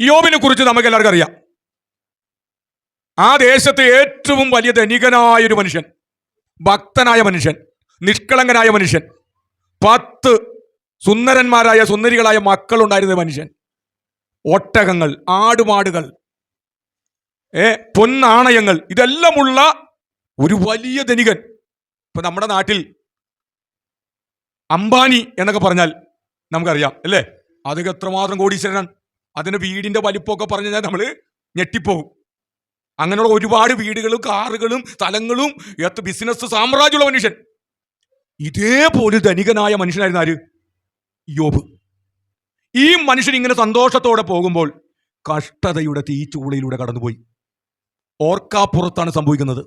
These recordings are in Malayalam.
യോബിനെ കുറിച്ച് നമുക്ക് എല്ലാവർക്കും അറിയാം. ആ ദേശത്തെ ഏറ്റവും വലിയ ധനികനായ ഒരു മനുഷ്യൻ, ഭക്തനായ മനുഷ്യൻ, നിഷ്കളങ്കനായ മനുഷ്യൻ, 10 സുന്ദരന്മാരായ സുന്ദരികളായ മക്കളുണ്ടായിരുന്ന മനുഷ്യൻ, ഒട്ടകങ്ങൾ, ആടുമാടുകൾ, പൊന്നാണയങ്ങൾ, ഇതെല്ലാമുള്ള ഒരു വലിയ ധനികൻ. ഇപ്പൊ നമ്മുടെ നാട്ടിൽ അംബാനി എന്നൊക്കെ പറഞ്ഞാൽ നമുക്കറിയാം അല്ലേ? അതൊക്കെ എത്രമാത്രം കോടീശ്വരനാണ്. അതിന്റെ വീടിന്റെ വലിപ്പമൊക്കെ പറഞ്ഞു കഴിഞ്ഞാൽ നമ്മൾ ഞെട്ടിപ്പോകും. അങ്ങനെയുള്ള ഒരുപാട് വീടുകളും കാറുകളും സ്ഥലങ്ങളും ബിസിനസ് സാമ്രാജ്യമുള്ള മനുഷ്യൻ. ഇതേപോലെ ധനികനായ മനുഷ്യനായിരുന്നു ആര്? യോബ്. ഈ മനുഷ്യൻ ഇങ്ങനെ സന്തോഷത്തോടെ പോകുമ്പോൾ കഷ്ടതയുടെ തീച്ചൂളയിലൂടെ കടന്നുപോയി. ഓർക്കാപ്പുറത്താണ് സംഭവിക്കുന്നത്.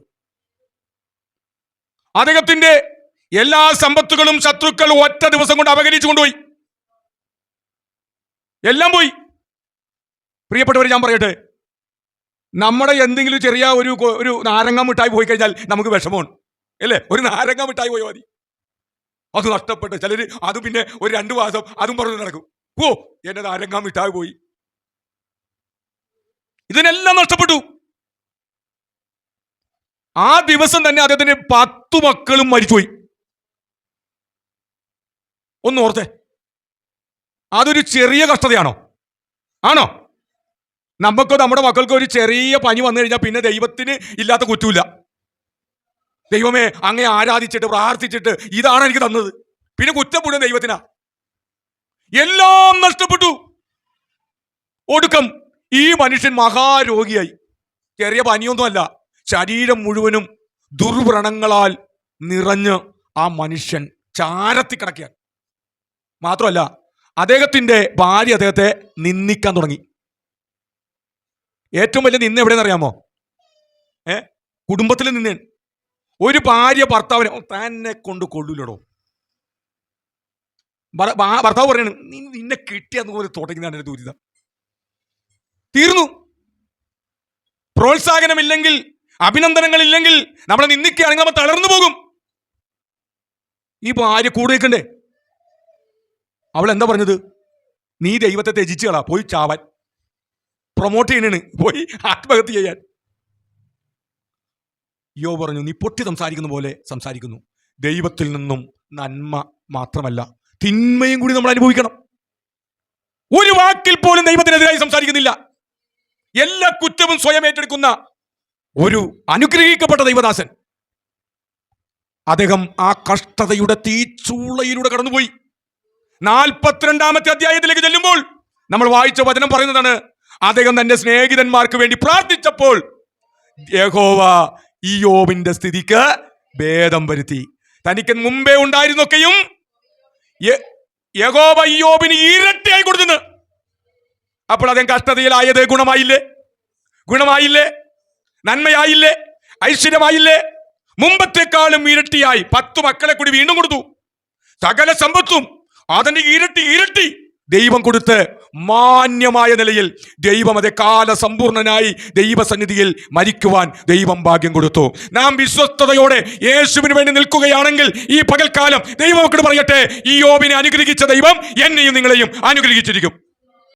അദ്ദേഹത്തിന്റെ എല്ലാ സമ്പത്തുകളും ശത്രുക്കൾ ഒറ്റ ദിവസം കൊണ്ട് അപഹരിച്ചു കൊണ്ടുപോയി. എല്ലാം പോയി. പ്രിയപ്പെട്ടവർ, ഞാൻ പറയട്ടെ, നമ്മുടെ എന്തെങ്കിലും ചെറിയ ഒരു നാരങ്ങ മിഠായി പോയി കഴിഞ്ഞാൽ നമുക്ക് വിഷമമാണ് അല്ലേ? ഒരു നാരങ്ങ മിഠായി പോയാൽ മതി, അത് നഷ്ടപ്പെട്ട് ചിലർ അത് പിന്നെ ഒരു 2 മാസം അതും പറഞ്ഞു നടക്കും. എന്റെ നാരങ്ങ മിഠായി പോയി. ഇതിനെല്ലാം നഷ്ടപ്പെട്ടു. ആ ദിവസം തന്നെ അദ്ദേഹത്തിന്റെ 10 മക്കളും മരിച്ചുപോയി. ഒന്ന് ഓർത്തേ, അതൊരു ചെറിയ കഷ്ടതയാണോ? ആണോ? നമുക്കോ നമ്മുടെ മക്കൾക്കോ ഒരു ചെറിയ പനി വന്നു കഴിഞ്ഞാൽ പിന്നെ ദൈവത്തിന് ഇല്ലാത്ത കുറ്റമില്ല. ദൈവമേ, അങ്ങേ ആരാധിച്ചിട്ട് പ്രാർത്ഥിച്ചിട്ട് ഇതാണ് എനിക്ക് തന്നത്, പിന്നെ കുറ്റം മുഴുവൻ ദൈവത്തിനാ. എല്ലാം നഷ്ടപ്പെട്ടു. ഒടുക്കം ഈ മനുഷ്യൻ മഹാരോഗിയായി. ചെറിയ പനിയൊന്നുമല്ല, ശരീരം മുഴുവനും ദുർവ്രണങ്ങളാൽ നിറഞ്ഞ് ആ മനുഷ്യൻ ചാരത്തി കിടക്കുകയാണ്. മാത്രമല്ല, അദ്ദേഹത്തിന്റെ ഭാര്യ അദ്ദേഹത്തെ നിന്ദിക്കാൻ തുടങ്ങി. ഏറ്റവും വലിയ നിന്ന എവിടെയെന്ന് അറിയാമോ? കുടുംബത്തിൽ നിന്ന്. ഒരു ഭാര്യ ഭർത്താവിനെ തന്നെ കൊണ്ട് കൊള്ളൂലടോ. ഭർത്താവ് പറയാണ്, നിന്നെ കിട്ടിയെന്ന് പോലെ തുടങ്ങുന്നതാണ് ദുരിതം. തീർന്നു. പ്രോത്സാഹനമില്ലെങ്കിൽ, അഭിനന്ദനങ്ങളില്ലെങ്കിൽ, നമ്മളെ നിന്ദിക്കുകയാണെങ്കിൽ നമ്മൾ തളർന്നു പോകും. ഈ ഭാര്യ കൂടെ നിൽക്കണ്ടേ? അവൾ എന്താ പറഞ്ഞത്? നീ ദൈവത്തെ ത്യജിച്ചു കളാ, പോയി ചാവാൻ. പ്രൊമോട്ട് ചെയ്യണേണ്, പോയി ആത്മഹത്യ ചെയ്യാൻ. യോ പറഞ്ഞു, നീ പൊട്ടി സംസാരിക്കുന്ന പോലെ സംസാരിക്കുന്നു. ദൈവത്തിൽ നിന്നും നന്മ മാത്രമല്ല തിന്മയും കൂടി നമ്മൾ അനുഭവിക്കണം. ഒരു വാക്കിൽ പോലും ദൈവത്തിനെതിരായി സംസാരിക്കുന്നില്ല. എല്ലാ കുറ്റവും സ്വയം ഏറ്റെടുക്കുന്ന ഒരു അനുഗ്രഹിക്കപ്പെട്ട ദൈവദാസൻ. അദ്ദേഹം ആ കഷ്ടതയുടെ തീച്ചൂളയിലൂടെ കടന്നുപോയി. 42-ാമത്തെ അധ്യായത്തിലേക്ക് ചെല്ലുമ്പോൾ നമ്മൾ വായിച്ച വചനം പറയുന്നതാണ്, അദ്ദേഹം തന്റെ സ്നേഹിതന്മാർക്ക് വേണ്ടി പ്രാർത്ഥിച്ചപ്പോൾ യഹോവ ഇയ്യോബിന്റെ സ്ഥിതിക്ക് ഭേദം വരുത്തി. തനിക്ക് മുമ്പേ ഉണ്ടായിരുന്നൊക്കെയും യഹോവ ഇയ്യോബിന് ഇരട്ടിയായി കൊടുത്തു. അപ്പോൾ അദ്ദേഹം കഷ്ടതയിലായത് ഗുണമായില്ലേ? നന്മയായില്ലേ? ഐശ്വര്യമായില്ലേ? മുമ്പത്തെക്കാളും ഇരട്ടിയായി 10 മക്കളെ കൂടി വീണ്ടും കൊടുത്തു. സകല സമ്പത്തും അതിന്റെ ഇരട്ടി ദൈവം കൊടുത്ത് മാന്യമായ നിലയിൽ ദൈവം അതേ കാല സമ്പൂർണനായി ദൈവസന്നിധിയിൽ മരിക്കുവാൻ ദൈവം ഭാഗ്യം കൊടുത്തു. നാം വിശ്വസ്തയോടെ യേശുവിന് വേണ്ടി നിൽക്കുകയാണെങ്കിൽ ഈ പകൽക്കാലം ദൈവം മക്കളോട് പറയട്ടെ, ഈ യോബിനെ അനുഗ്രഹിച്ച ദൈവം എന്നെയും നിങ്ങളെയും അനുഗ്രഹിച്ചിരിക്കും.